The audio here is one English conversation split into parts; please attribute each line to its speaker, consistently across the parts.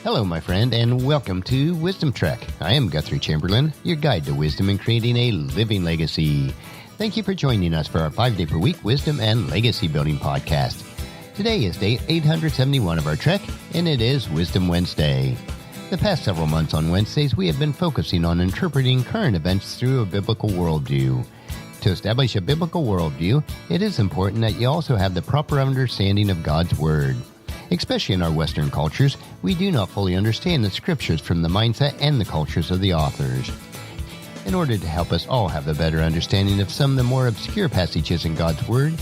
Speaker 1: Hello, my friend, and welcome to Wisdom Trek. I am Guthrie Chamberlain, your guide to wisdom and creating a living legacy. Thank you for joining us for our 5-day-per-week Wisdom and Legacy Building podcast. Today is day 871 of our trek, and it is Wisdom Wednesday. The past several months on Wednesdays, we have been focusing on interpreting current events through a biblical worldview. To establish a biblical worldview, it is important that you also have the proper understanding of God's Word. Especially in our Western cultures, we do not fully understand the Scriptures from the mindset and the cultures of the authors. In order to help us all have a better understanding of some of the more obscure passages in God's Word,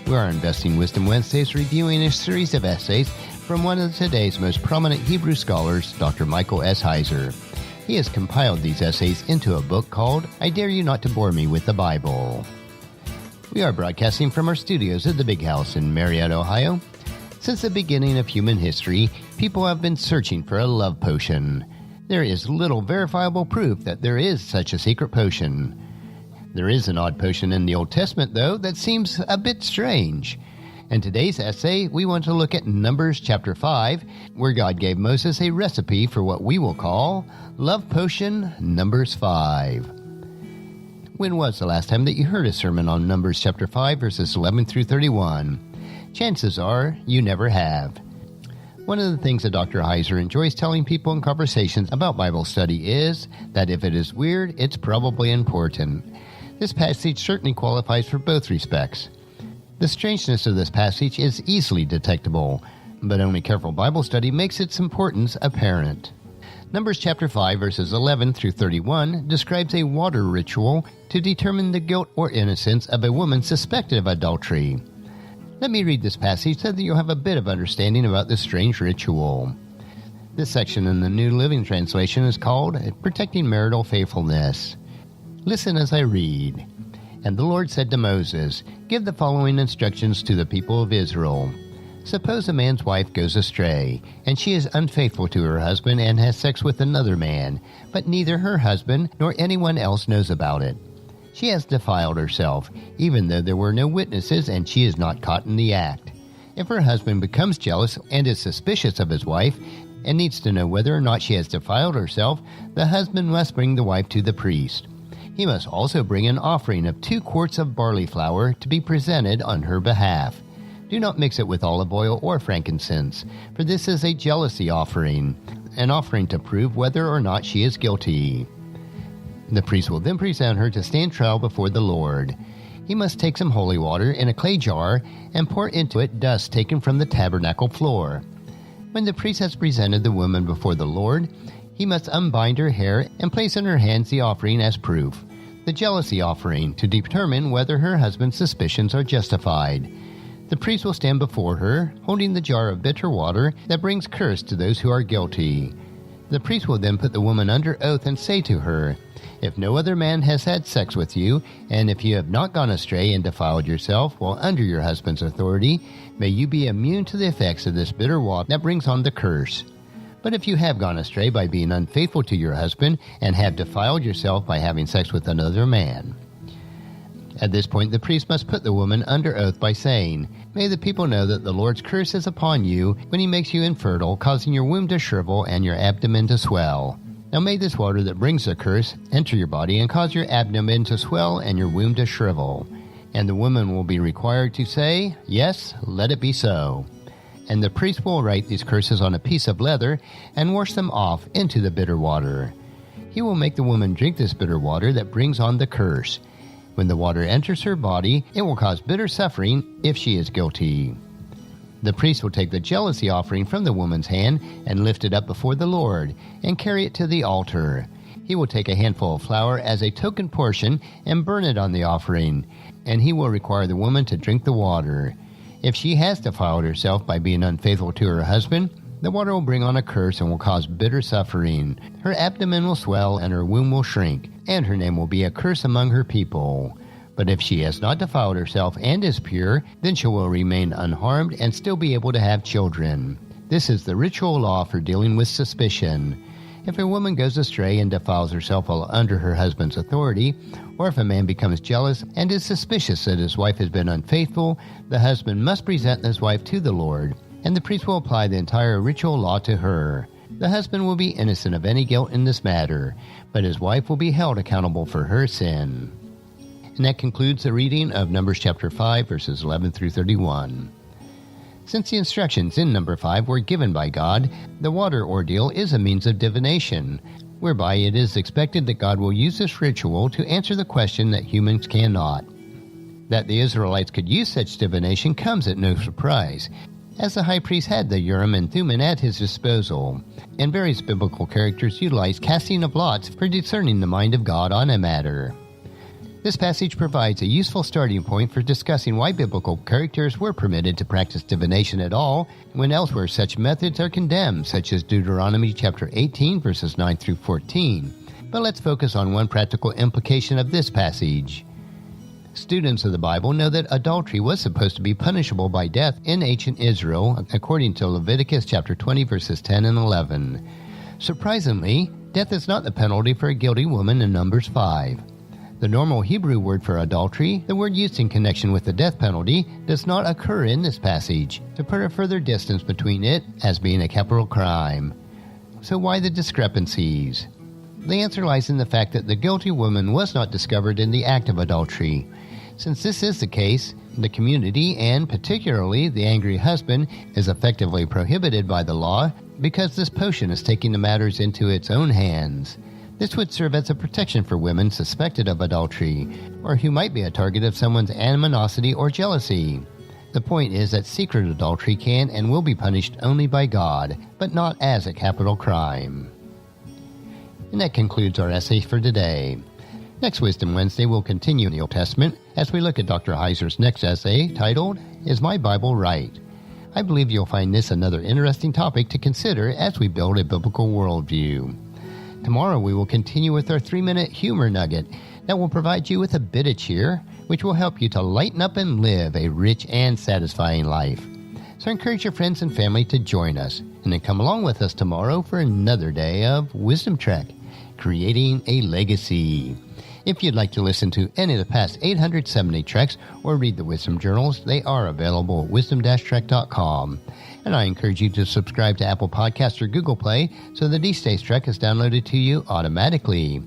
Speaker 1: we are investing Wisdom Wednesdays reviewing a series of essays from one of today's most prominent Hebrew scholars, Dr. Micheal S. Heiser. He has compiled these essays into a book called I Dare You Not to Bore Me with the Bible. We are broadcasting from our studios at the Big House in Marietta, Ohio. Since the beginning of human history, people have been searching for a love potion. There is little verifiable proof that there is such a secret potion. There is an odd potion in the Old Testament, though, that seems a bit strange. In today's essay, we want to look at Numbers chapter 5, where God gave Moses a recipe for what we will call Love Potion Numbers 5. When was the last time that you heard a sermon on Numbers chapter 5, verses 11 through 31? Chances are you never have. One of the things that Dr. Heiser enjoys telling people in conversations about Bible study is that if it is weird, it's probably important. This passage certainly qualifies for both respects. The strangeness of this passage is easily detectable, but only careful Bible study makes its importance apparent. Numbers chapter 5 verses 11 through 31 describes a water ritual to determine the guilt or innocence of a woman suspected of adultery. Let me read this passage so that you'll have a bit of understanding about this strange ritual. This section in the New Living Translation is called Protecting Marital Faithfulness. Listen as I read. And the Lord said to Moses, Give the following instructions to the people of Israel. Suppose a man's wife goes astray, and she is unfaithful to her husband and has sex with another man, but neither her husband nor anyone else knows about it. She has defiled herself, even though there were no witnesses and she is not caught in the act. If her husband becomes jealous and is suspicious of his wife and needs to know whether or not she has defiled herself, the husband must bring the wife to the priest. He must also bring an offering of 2 quarts of barley flour to be presented on her behalf. Do not mix it with olive oil or frankincense, for this is a jealousy offering, an offering to prove whether or not she is guilty. The priest will then present her to stand trial before the Lord. He must take some holy water in a clay jar and pour into it dust taken from the tabernacle floor. When the priest has presented the woman before the Lord, he must unbind her hair and place in her hands the offering as proof, the jealousy offering, to determine whether her husband's suspicions are justified. The priest will stand before her, holding the jar of bitter water that brings curse to those who are guilty. The priest will then put the woman under oath and say to her, If no other man has had sex with you, and if you have not gone astray and defiled yourself while under your husband's authority, may you be immune to the effects of this bitter water that brings on the curse. But if you have gone astray by being unfaithful to your husband and have defiled yourself by having sex with another man. At this point, the priest must put the woman under oath by saying, May the people know that the Lord's curse is upon you when he makes you infertile, causing your womb to shrivel and your abdomen to swell. Now may this water that brings the curse enter your body and cause your abdomen to swell and your womb to shrivel. And the woman will be required to say, Yes, let it be so. And the priest will write these curses on a piece of leather and wash them off into the bitter water. He will make the woman drink this bitter water that brings on the curse. When the water enters her body, it will cause bitter suffering if she is guilty. The priest will take the jealousy offering from the woman's hand and lift it up before the Lord and carry it to the altar. He will take a handful of flour as a token portion and burn it on the offering, and he will require the woman to drink the water. If she has defiled herself by being unfaithful to her husband, the water will bring on a curse and will cause bitter suffering. Her abdomen will swell and her womb will shrink, and her name will be a curse among her people. But if she has not defiled herself and is pure, then she will remain unharmed and still be able to have children. This is the ritual law for dealing with suspicion. If a woman goes astray and defiles herself while under her husband's authority, or if a man becomes jealous and is suspicious that his wife has been unfaithful, the husband must present his wife to the Lord, and the priest will apply the entire ritual law to her. The husband will be innocent of any guilt in this matter, but his wife will be held accountable for her sin. And that concludes the reading of Numbers chapter 5, verses 11 through 31. Since the instructions in number 5 were given by God, the water ordeal is a means of divination, whereby it is expected that God will use this ritual to answer the question that humans cannot. That the Israelites could use such divination comes at no surprise, as the high priest had the Urim and Thummim at his disposal, and various biblical characters utilized casting of lots for discerning the mind of God on a matter. This passage provides a useful starting point for discussing why biblical characters were permitted to practice divination at all, when elsewhere such methods are condemned, such as Deuteronomy chapter 18, verses 9 through 14. But let's focus on one practical implication of this passage. Students of the Bible know that adultery was supposed to be punishable by death in ancient Israel, according to Leviticus chapter 20, verses 10 and 11. Surprisingly, death is not the penalty for a guilty woman in Numbers 5. The normal Hebrew word for adultery, the word used in connection with the death penalty, does not occur in this passage, to put a further distance between it as being a capital crime. So why the discrepancies? The answer lies in the fact that the guilty woman was not discovered in the act of adultery. Since this is the case, the community, and particularly the angry husband, is effectively prohibited by the law because this potion is taking the matters into its own hands. This would serve as a protection for women suspected of adultery, or who might be a target of someone's animosity or jealousy. The point is that secret adultery can and will be punished only by God, but not as a capital crime. And that concludes our essay for today. Next Wisdom Wednesday we'll continue in the Old Testament as we look at Dr. Heiser's next essay titled, Is My Bible Right? I believe you'll find this another interesting topic to consider as we build a biblical worldview. Tomorrow we will continue with our 3-minute humor nugget that will provide you with a bit of cheer, which will help you to lighten up and live a rich and satisfying life. So encourage your friends and family to join us, and then come along with us tomorrow for another day of Wisdom Trek, creating a legacy. If you'd like to listen to any of the past 870 treks or read the Wisdom Journals, they are available at wisdom-trek.com. And I encourage you to subscribe to Apple Podcasts or Google Play so that each day's trek is downloaded to you automatically.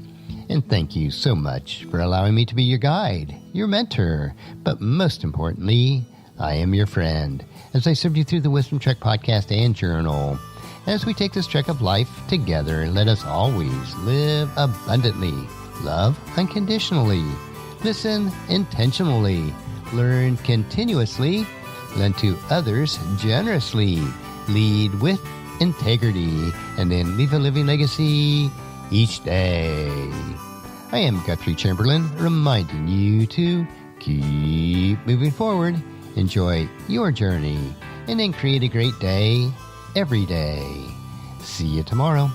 Speaker 1: And thank you so much for allowing me to be your guide, your mentor, but most importantly, I am your friend, as I serve you through the Wisdom Trek podcast and journal. As we take this trek of life together, let us always live abundantly, love unconditionally, listen intentionally, learn continuously, lend to others generously, lead with integrity, and then leave a living legacy each day. I am Guthrie Chamberlain, reminding you to keep moving forward, enjoy your journey, and then create a great day every day. See you tomorrow.